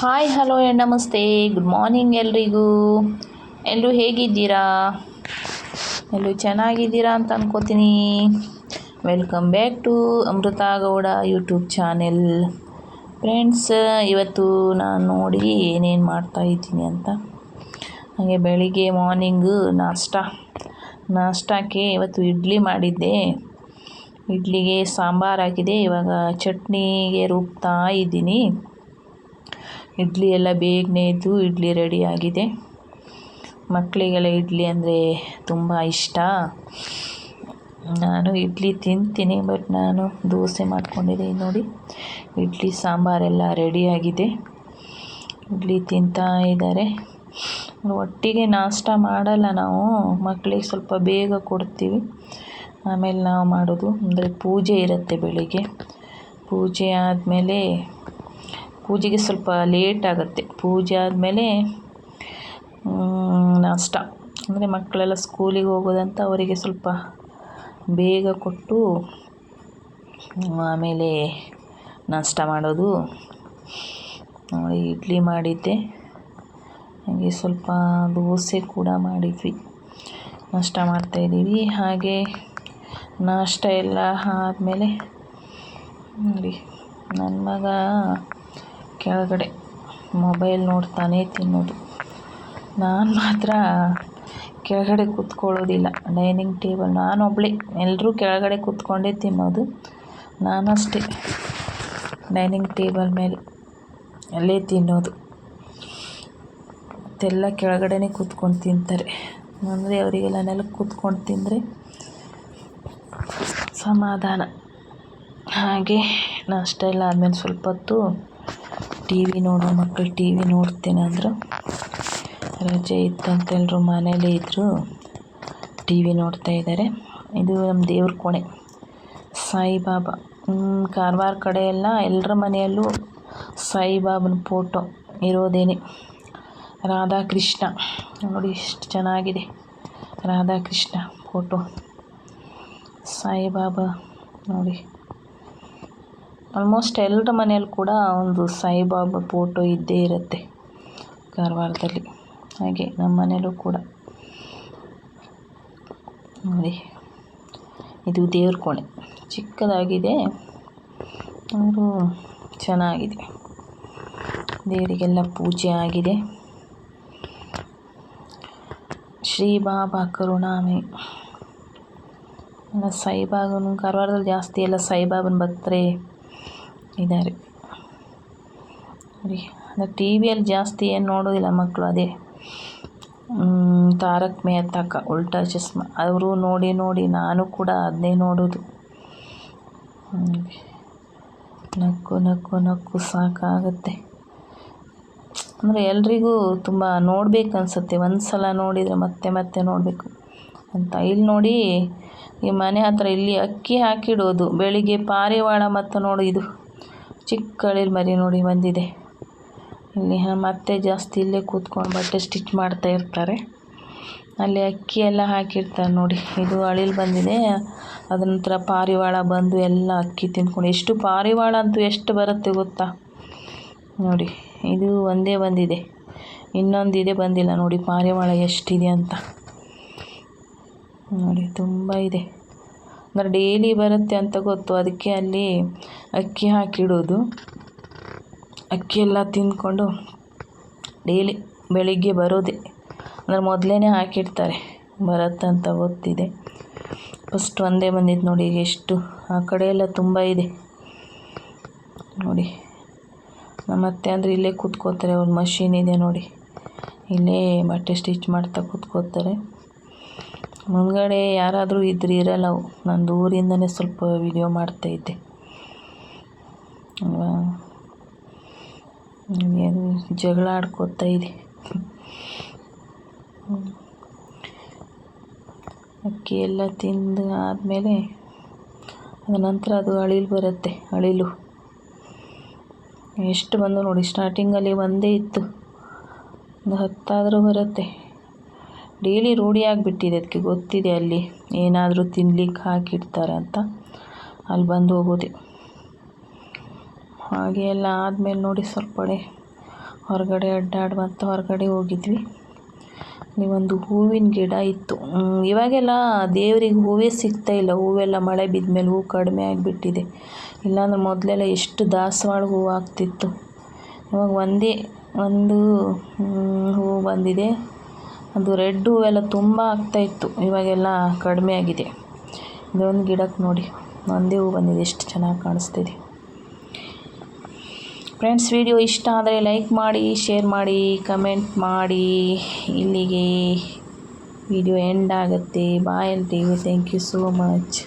Hi hello ನಮಸ್ತೆ good morning ಎಲ್ರಿಗೂ. ಎಲ್ಲರೂ ಹೇಗಿದ್ದೀರಾ? ಎಲ್ಲರೂ ಚೆನ್ನಾಗಿದ್ದೀರಾ ಅಂತ ಅನ್ಕೋತೀನಿ. Welcome back to Amrutha Gowda YouTube channel. Friends, ಇವತ್ತು ನಾನು ನೋಡಿ ಏನೇನು ಮಾಡ್ತಾಯಿದ್ದೀನಿ ಅಂತ. ಹಾಗೆ ಬೆಳಿಗ್ಗೆ ಮಾರ್ನಿಂಗು ನಾಷ್ಟಕ್ಕೆ ಇವತ್ತು ಇಡ್ಲಿ ಮಾಡಿದ್ದೆ. ಇಡ್ಲಿಗೆ ಸಾಂಬಾರು ಹಾಕಿದೆ. ಇವಾಗ ಚಟ್ನಿಗೆ ರುಬ್ತಾ ಇದ್ದೀನಿ. ಇಡ್ಲಿ ಎಲ್ಲ ಬೇಗನೆ ಇದ್ದು ಇಡ್ಲಿ ರೆಡಿಯಾಗಿದೆ. ಮಕ್ಕಳಿಗೆಲ್ಲ ಇಡ್ಲಿ ಅಂದರೆ ತುಂಬ ಇಷ್ಟ. ನಾನು ಇಡ್ಲಿ ತಿಂತೀನಿ, ಬಟ್ ನಾನು ದೋಸೆ ಮಾಡ್ಕೊಂಡಿದ್ದೀನಿ ನೋಡಿ. ಇಡ್ಲಿ ಸಾಂಬಾರೆಲ್ಲ ರೆಡಿಯಾಗಿದೆ. ಇಡ್ಲಿ ತಿಂತಾ ಇದ್ದಾರೆ. ಒಟ್ಟಿಗೆ ನಾಷ್ಟ ಮಾಡಲ್ಲ ನಾವು, ಮಕ್ಕಳಿಗೆ ಸ್ವಲ್ಪ ಬೇಗ ಕೊಡ್ತೀವಿ, ಆಮೇಲೆ ನಾವು ಮಾಡೋದು. ಅಂದರೆ ಪೂಜೆ ಇರುತ್ತೆ ಬೆಳಿಗ್ಗೆ. ಪೂಜೆ ಆದಮೇಲೆ ಪೂಜೆಗೆ ಸ್ವಲ್ಪ ಲೇಟ್ ಆಗುತ್ತೆ. ಪೂಜೆ ಆದಮೇಲೆ ನಾಷ್ಟ, ಅಂದರೆ ಮಕ್ಕಳೆಲ್ಲ ಸ್ಕೂಲಿಗೆ ಹೋಗೋದಂತ ಅವರಿಗೆ ಸ್ವಲ್ಪ ಬೇಗ ಕೊಟ್ಟು ಆಮೇಲೆ ನಾಷ್ಟ ಮಾಡೋದು. ನೋಡಿ, ಇಡ್ಲಿ ಮಾಡಿದ್ದೆ, ಹಾಗೆ ಸ್ವಲ್ಪ ದೋಸೆ ಕೂಡ ಮಾಡಿದ್ವಿ. ನಾಷ್ಟ ಮಾಡ್ತಾಯಿದ್ದೀವಿ. ಹಾಗೆ ನಾಷ್ಟ ಎಲ್ಲ ಆದಮೇಲೆ ನೋಡಿ, ನನ್ನ ಮಗ ಕೆಳಗಡೆ ಮೊಬೈಲ್ ನೋಡ್ತಾನೆ ತಿನ್ನೋದು. ನಾನು ಮಾತ್ರ ಕೆಳಗಡೆ ಕೂತ್ಕೊಳ್ಳೋದಿಲ್ಲ. ಡೈನಿಂಗ್ ಟೇಬಲ್ ನಾನೊಬ್ಬಳೇ, ಎಲ್ಲರೂ ಕೆಳಗಡೆ ಕೂತ್ಕೊಂಡೇ ತಿನ್ನೋದು. ನಾನಷ್ಟೇ ಡೈನಿಂಗ್ ಟೇಬಲ್ ಮೇಲೆ ಅಲ್ಲೇ ತಿನ್ನೋದು. ಮತ್ತೆಲ್ಲ ಕೆಳಗಡೆನೇ ಕೂತ್ಕೊಂಡು ತಿಂತಾರೆ. ಅಂದರೆ ಅವರಿಗೆಲ್ಲ ನೆಲಕ್ಕೆ ಕೂತ್ಕೊಂಡು ತಿಂದರೆ ಸಮಾಧಾನ. ಹಾಗೆ ನಾಷ್ಟ ಎಲ್ಲ ಆದಮೇಲೆ ಸ್ವಲ್ಪ ಹೊತ್ತು ಟಿ ವಿ ನೋಡೋ ಮಕ್ಕಳು ಟಿ ವಿ ನೋಡ್ತೇನೆ ಅಂದರು. ರಜೆ ಇತ್ತಂತ ಎಲ್ಲರೂ ಮನೇಲೇ ಇದ್ದರು, ಟಿ ವಿ ನೋಡ್ತಾ ಇದ್ದಾರೆ. ಇದು ನಮ್ಮ ದೇವ್ರ ಕೋಣೆ, ಸಾಯಿಬಾಬಾ. ಕಾರವಾರ ಕಡೆ ಎಲ್ಲ ಎಲ್ಲರ ಮನೆಯಲ್ಲೂ ಸಾಯಿಬಾಬನ ಫೋಟೋ ಇರೋದೇನೆ. ರಾಧಾಕೃಷ್ಣ ನೋಡಿ ಎಷ್ಟು ಚೆನ್ನಾಗಿದೆ, ರಾಧಾಕೃಷ್ಣ ಫೋಟೋ. ಸಾಯಿಬಾಬಾ ನೋಡಿ, ಆಲ್ಮೋಸ್ಟ್ ಎಲ್ಲರ ಮನೆಯಲ್ಲೂ ಕೂಡ ಒಂದು ಸಾಯಿಬಾಬಾ ಫೋಟೋ ಇದ್ದೇ ಇರುತ್ತೆ ಕಾರವಾರದಲ್ಲಿ. ಹಾಗೆ ನಮ್ಮ ಮನೇಲೂ ಕೂಡ ನೋಡಿ, ಇದು ದೇವ್ರ ಕೋಣೆ, ಚಿಕ್ಕದಾಗಿದೆ, ಅವರು ಚೆನ್ನಾಗಿದೆ. ದೇವರಿಗೆಲ್ಲ ಪೂಜೆ ಆಗಿದೆ. ಶ್ರೀ ಬಾಬಾ ಕರುಣಾಮಯಿ. ಎಲ್ಲ ಸಾಯಿಬಾಬನ, ಕಾರವಾರದಲ್ಲಿ ಜಾಸ್ತಿ ಎಲ್ಲ ಸಾಯಿಬಾಬನ ಭಕ್ತರೇ ಇದ್ದಾರೆ ನೋಡಿ. ಅಂದರೆ ಟಿ ವಿಯಲ್ಲಿ ಜಾಸ್ತಿ ಏನು ನೋಡೋದಿಲ್ಲ ಮಕ್ಕಳು. ಅದೇ ತಾರಕ್ ಮೆಹ್ತಾ ಕಾ ಉಲ್ಟಾ ಚಶ್ಮಾ ಅವರು ನೋಡಿ ನೋಡಿ ನಾನು ಕೂಡ ಅದನ್ನೇ ನೋಡೋದು. ನಕ್ಕು ನಕ್ಕು ನಕ್ಕು ಸಾಕಾಗುತ್ತೆ. ಅಂದರೆ ಎಲ್ರಿಗೂ ತುಂಬ ನೋಡಬೇಕನ್ಸುತ್ತೆ. ಒಂದು ಸಲ ನೋಡಿದರೆ ಮತ್ತೆ ಮತ್ತೆ ನೋಡಬೇಕು ಅಂತ. ಇಲ್ಲಿ ನೋಡಿ, ಈ ಮನೆ ಹತ್ರ ಇಲ್ಲಿ ಅಕ್ಕಿ ಹಾಕಿಡೋದು. ಬೆಳಿಗ್ಗೆ ಪಾರಿವಾಳ ಮತ್ತು ನೋಡಿ, ಇದು ಚಿಕ್ಕ ಅಳಿಲ್ ಮರಿ ನೋಡಿ ಬಂದಿದೆ. ಇಲ್ಲಿ ಮತ್ತೆ ಜಾಸ್ತಿ ಇಲ್ಲೇ ಕೂತ್ಕೊಂಡು ಬಟ್ಟೆ ಸ್ಟಿಚ್ ಮಾಡ್ತಾ ಇರ್ತಾರೆ. ಅಲ್ಲಿ ಅಕ್ಕಿ ಎಲ್ಲ ಹಾಕಿರ್ತಾರೆ ನೋಡಿ. ಇದು ಅಳಿಲ್ ಬಂದಿದೆ, ಅದ ನಂತರ ಪಾರಿವಾಳ ಬಂದು ಎಲ್ಲ ಅಕ್ಕಿ ತಿಂದ್ಕೊಂಡು, ಎಷ್ಟು ಪಾರಿವಾಳ ಅಂತೂ ಎಷ್ಟು ಬರುತ್ತೆ ಗೊತ್ತಾ ನೋಡಿ. ಇದು ಒಂದೇ ಬಂದಿದೆ, ಇನ್ನೊಂದಿದೆ ಬಂದಿಲ್ಲ ನೋಡಿ. ಪಾರಿವಾಳ ಎಷ್ಟಿದೆ ಅಂತ ನೋಡಿ, ತುಂಬ ಇದೆ. ಅಂದರೆ ಡೈಲಿ ಬರುತ್ತೆ ಅಂತ ಗೊತ್ತು, ಅದಕ್ಕೆ ಅಲ್ಲಿ ಅಕ್ಕಿ ಹಾಕಿಡೋದು. ಅಕ್ಕಿ ಎಲ್ಲ ತಿಂದ್ಕೊಂಡು ಡೈಲಿ ಬೆಳಿಗ್ಗೆ ಬರೋದೆ. ಅಂದರೆ ಮೊದಲೇ ಹಾಕಿಡ್ತಾರೆ, ಬರುತ್ತಂತ ಗೊತ್ತಿದೆ. ಫಸ್ಟ್ ಒಂದೇ ಬಂದಿದ್ದು ನೋಡಿ, ಈಗ ಎಷ್ಟು ಆ ಕಡೆ ಎಲ್ಲ ತುಂಬ ಇದೆ ನೋಡಿ. ನಮ್ಮತ್ತೆ ಅಂದರೆ ಇಲ್ಲೇ ಕೂತ್ಕೋತಾರೆ, ಅವ್ರ ಮಷೀನ್ ಇದೆ ನೋಡಿ, ಇಲ್ಲೇ ಬಟ್ಟೆ ಸ್ಟಿಚ್ ಮಾಡ್ತಾ ಕೂತ್ಕೋತಾರೆ. ಮುಂದ್ಗಡೆ ಯಾರಾದರೂ ಇದ್ರೆ ಇರಲ್ಲ ಅವು. ನಾನು ದೂರಿಂದನೇ ಸ್ವಲ್ಪ ವಿಡಿಯೋ ಮಾಡ್ತಾಯಿದ್ದೆ ಅಲ್ವಾ. ಅದು ಜಗಳ ಆಡ್ಕೋತಾ ಇದೆ. ಅಕ್ಕಿ ಎಲ್ಲ ತಿಂದು ಆದಮೇಲೆ ಅದ ನಂತರ ಅದು ಅಳಿಲು ಬರುತ್ತೆ. ಅಳಿಲು ಎಷ್ಟು ಬಂದು ನೋಡಿ. ಸ್ಟಾರ್ಟಿಂಗಲ್ಲಿ ಒಂದೇ ಇತ್ತು, ಒಂದು 10 ಆದರೂ ಬರುತ್ತೆ. ಡೈಲಿ ರೂಢಿ ಆಗಿಬಿಟ್ಟಿದೆ, ಅದಕ್ಕೆ ಗೊತ್ತಿದೆ ಅಲ್ಲಿ ಏನಾದರೂ ತಿನ್ಲಿಕ್ಕೆ ಹಾಕಿಡ್ತಾರೆ ಅಂತ ಅಲ್ಲಿ ಬಂದು ಹೋಗೋದೆ. ಹಾಗೆ ಎಲ್ಲ ಆದಮೇಲೆ ನೋಡಿ ಸ್ವಲ್ಪ ಹೊರಗಡೆ ಅಡ್ಡಾಡುವಂತ ಹೊರಗಡೆ ಹೋಗಿದ್ವಿ. ಇಲ್ಲಿ ಒಂದು ಹೂವಿನ ಗಿಡ ಇತ್ತು. ಇವಾಗೆಲ್ಲ ದೇವ್ರಿಗೆ ಹೂವೇ ಸಿಗ್ತಾ ಇಲ್ಲ. ಹೂವೆಲ್ಲ ಮಳೆ ಬಿದ್ದ ಮೇಲೆ ಹೂವು ಕಡಿಮೆ ಆಗಿಬಿಟ್ಟಿದೆ. ಇಲ್ಲಾಂದ್ರೆ ಮೊದಲೆಲ್ಲ ಎಷ್ಟು ದಾಸವಾಳ ಹೂವು ಆಗ್ತಿತ್ತು. ಇವಾಗ ಒಂದೇ ಒಂದು ಹೂವು ಬಂದಿದೆ. ಅದು ರೆಡ್ ಹೂವೆಲ್ಲ ತುಂಬ ಆಗ್ತಾಯಿತ್ತು. ಇವಾಗೆಲ್ಲ ಕಡಿಮೆ ಆಗಿದೆ. ಇದೊಂದು ಗಿಡಕ್ಕೆ ನೋಡಿ ಒಂದೇ ಹೂವು ಬಂದಿದೆ, ಎಷ್ಟು ಚೆನ್ನಾಗಿ ಕಾಣಿಸ್ತಿದೆ. ಫ್ರೆಂಡ್ಸ್, ವಿಡಿಯೋ ಇಷ್ಟ ಆದರೆ ಲೈಕ್ ಮಾಡಿ, ಶೇರ್ ಮಾಡಿ, ಕಮೆಂಟ್ ಮಾಡಿ. ಇಲ್ಲಿಗೆ ವಿಡಿಯೋ ಎಂಡ್ ಆಗುತ್ತೆ. ಬಾಯ್ ಎಲ್ರಿಗೂ. Thank you so much.